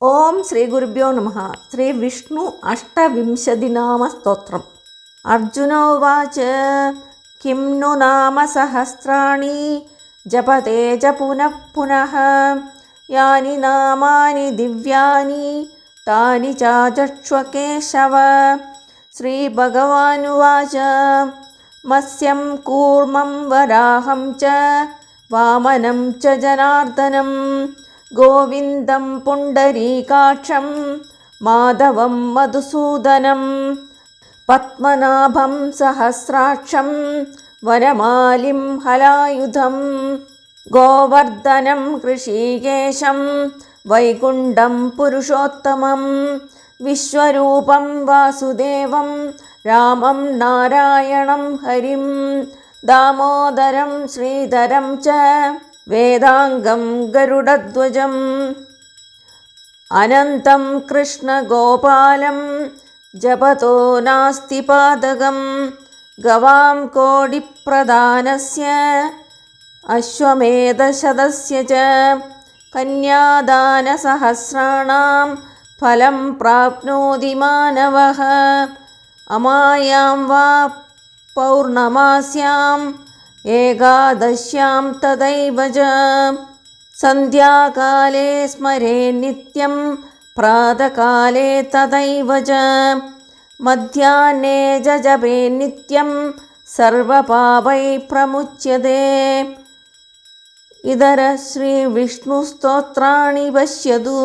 ഓം ശ്രീ ഗുരുഭ്യോ നമഃ. ശ്രീ വിഷ്ണു അഷ്ടവിംശതിനാമസ്തോത്രം. അർജുനോവാച കിം നു നാമ സഹസ്രാണി ജപതേ ച പുനഃ പുനഃ യാനി നാമാനി ദിവ്യാനി താനി ചാചക്ഷ്വ കേശവ. ശ്രീഭഗവാനുവാച മത്സ്യം കൂർമ്മം വരാഹം ച വാമനം ച ജനാർദ്ദനം ഗോവിന്ദം പുണ്ടരീകാക്ഷം മാധവം മധുസൂദനം പത്മനാഭം സഹസ്രാക്ഷം വനമാലിം ഹലായുധം ഗോവർദ്ധനം ഹൃഷീകേശം വൈകുണ്ഠം പുരുഷോത്തമം വിശ്വരൂപം വാസുദേവം രാമം നാരായണം ഹരിം ദാമോദരം ശ്രീധരം ച വേദാംഗം ഗരുഡധ്വജം അനന്തം കൃഷ്ണഗോപാലം ജപതോ നാസ്തി പാതകം ഗവാം കോടിപ്രധാനസ്യ അശ്വമേധശതസ്യ ച കന്യാദാനസഹസ്രാണാം ഫലം പ്രാപ്നോതി മാനവഃ അമായാം വാ പൗർണമാസ്യാം ഏകാദശ്യാം തദൈവ ച സന്ധ്യാകാലേ സ്മരേ നിത്യം പ്രാതകാലേ തദൈവ ച മധ്യാഹ്നേ ജപേ നിത്യം സർവപാപൈ പ്രമുച്യതേ. ഇതര ശ്രീ വിഷ്ണു സ്തോത്രാണി പശ്യതു.